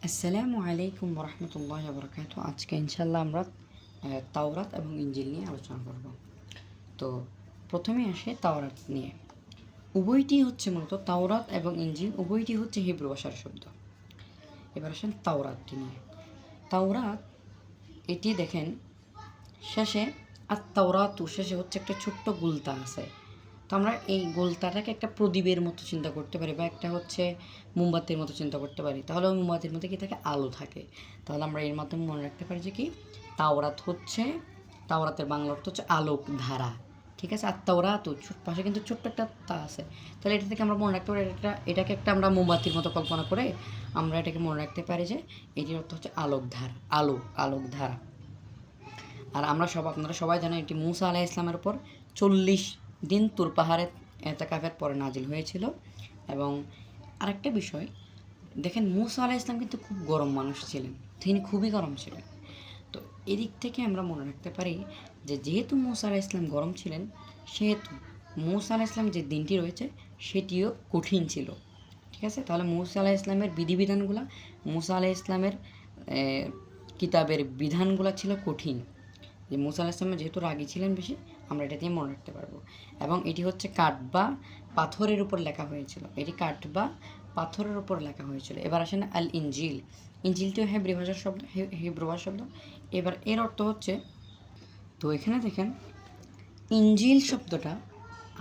আসসালামু আলাইকুম ওরহমতুল্লাহি ওয়া আজকে ইনশাল্লাহ আমরা তাওরাত এবং ইনজিল নিয়ে আলোচনা করব। তো প্রথমে আসে তাওরাত নিয়ে। উভয়টি হচ্ছে মূলত তাওরাত এবং ইনজিল উভয়টি হচ্ছে হিব্রু ভাষার শব্দ। এবার আসেন তাওরাতটি নিয়ে। তাওরাত এটি দেখেন শেষে তাওরাতু শেষে হচ্ছে একটা ছোট্ট গুলতা আছে। তো আমরা এই গোলতাটাকে একটা প্রদীপের মতো চিন্তা করতে পারি বা একটা হচ্ছে মোমবাতির মতো চিন্তা করতে পারি। তাহলে ওই মোমবাতির মধ্যে কী থাকে? আলো থাকে। তাহলে আমরা এর মাধ্যমে মনে রাখতে পারি যে কি তাওরাত হচ্ছে, তাওরাতের বাংলা অর্থ হচ্ছে আলোক ধারা। ঠিক আছে? আর তাওরাত পাশে কিন্তু ছোট্ট একটা তা আছে। তাহলে এটা থেকে আমরা মনে রাখতে পারি এটাকে একটা আমরা মোমবাতির মতো কল্পনা করে আমরা এটাকে মনে রাখতে পারি যে এটির অর্থ হচ্ছে আলোক ধারা, আলোক ধারা। আর আপনারা সবাই জানেন এটি মুসা আলাইহিস ইসলামের উপর 40 দিন তুর পাহাড়ে এতেকাফের পরে নাজিল হয়েছিল। এবং আরেকটা বিষয় দেখেন, মুসা আলাইহিস ইসলাম কিন্তু খুব গরম মানুষ ছিলেন, তিনি খুবই গরম ছিলেন। তো এদিক থেকে আমরা মনে রাখতে পারি যে যেহেতু মুসা আলাইহিস ইসলাম গরম ছিলেন, সেহেতু মুসা আলাইহিস ইসলাম যে দিনটি রয়েছে সেটিও কঠিন ছিল। ঠিক আছে? তাহলে মুসা আলাইহিস ইসলামের বিধিবিধানগুলো, মুসা আলাইহিস ইসলামের কিতাবের বিধানগুলো ছিল কঠিন। যে মুসা আলাইহিস সালাম যেহেতু রাগী ছিলেন বেশি, আমরা এটা দিয়ে মনে রাখতে পারবো। এবং এটি হচ্ছে কাঠ বা পাথরের উপর লেখা হয়েছিল, এটি কাঠ বা পাথরের উপর লেখা হয়েছিল। এবার আসেন আল ইনজিল। ইনজিলটিও হিব্রু ভাষার শব্দ, হিব্রু ভাষার শব্দ। এবার এর অর্থ হচ্ছে, তো এখানে দেখেন ইনজিল শব্দটা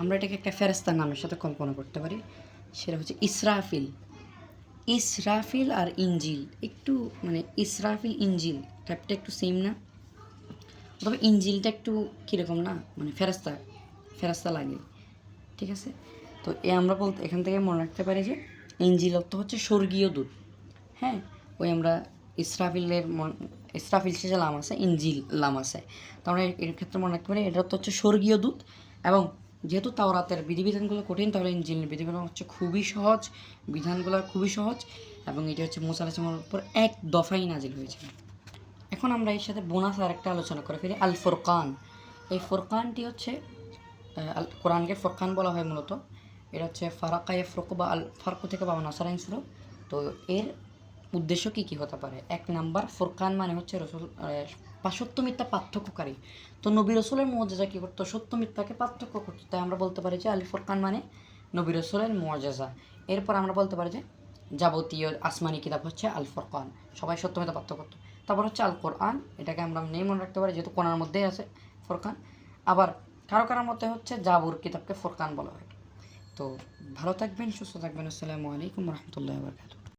আমরা এটাকে একটা ফেরেশতার নামের সাথে কল্পনা করতে পারি, সেটা হচ্ছে ইসরাফিল। ইসরাফিল আর ইনজিল একটু ইসরাফিল ইনজিল টাইপটা একটু সেম না? তবে ইনজিলটা একটু কীরকম না, ফেরেশতা ফেরেশতা লাগে। ঠিক আছে? তো আমরা এখান থেকে মনে রাখতে পারি যে ইনজিল অর্থ হচ্ছে স্বর্গীয় দূত। হ্যাঁ, ওই আমরা ইসরাফিল শেষে লাম আছে, ইনজিল লাম আছে। তো আমরা এর ক্ষেত্রে মনে রাখতে পারি এটা অর্থ হচ্ছে স্বর্গীয় দূত। এবং যেহেতু তাওরাতের বিধিবিধানগুলো কঠিন, তাহলে ইনজিলের বিধিবিধান হচ্ছে খুবই সহজ, বিধানগুলো খুবই সহজ। এবং এটি হচ্ছে মুসা আলাইহিস সালামের উপর এক দফাই নাজিল হয়েছিল। এখন আমরা এর সাথে বোনাস আরেকটা আলোচনা করে ফেলি, আল ফুরকান। এই ফুরকানটি হচ্ছে কোরআনকে ফুরকান বলা হয় মূলত। এটা হচ্ছে ফারাকা ইয়াফরুকু বা আল ফারকু থেকে পাওয়া নাসারা ছিল। তো এর উদ্দেশ্য কী কী হতে পারে? এক নাম্বার, ফুরকান মানে হচ্ছে রসুল সত্য মিথ্যা পার্থক্যকারী। তো নবী রসুলের মুআজিজা কী করতো? সত্য মিথ্যাকে পার্থক্য করতো। তাই আমরা বলতে পারি যে আল ফুরকান মানে নবী রসুলের মুআজিজা। এরপর আমরা বলতে পারি যে যাবতীয় আসমানি কিতাব হচ্ছে আল ফুরকান, সবাই সত্য মিথ্যা পার্থক্য করতো। তারপর হচ্ছে আল কোরআন, এটাকে আমরা নেই মনে রাখতে পারি যেহেতু কোরআনের মধ্যেই আছে ফুরকান। আবার কারো মধ্যে হচ্ছে জাবুর কিতাবকে ফুরকান বলা হয়। তো ভালো থাকবেন, সুস্থ থাকবেন। আসসালামু আলাইকুম রহমতুল্লাহ বারকাতুহু।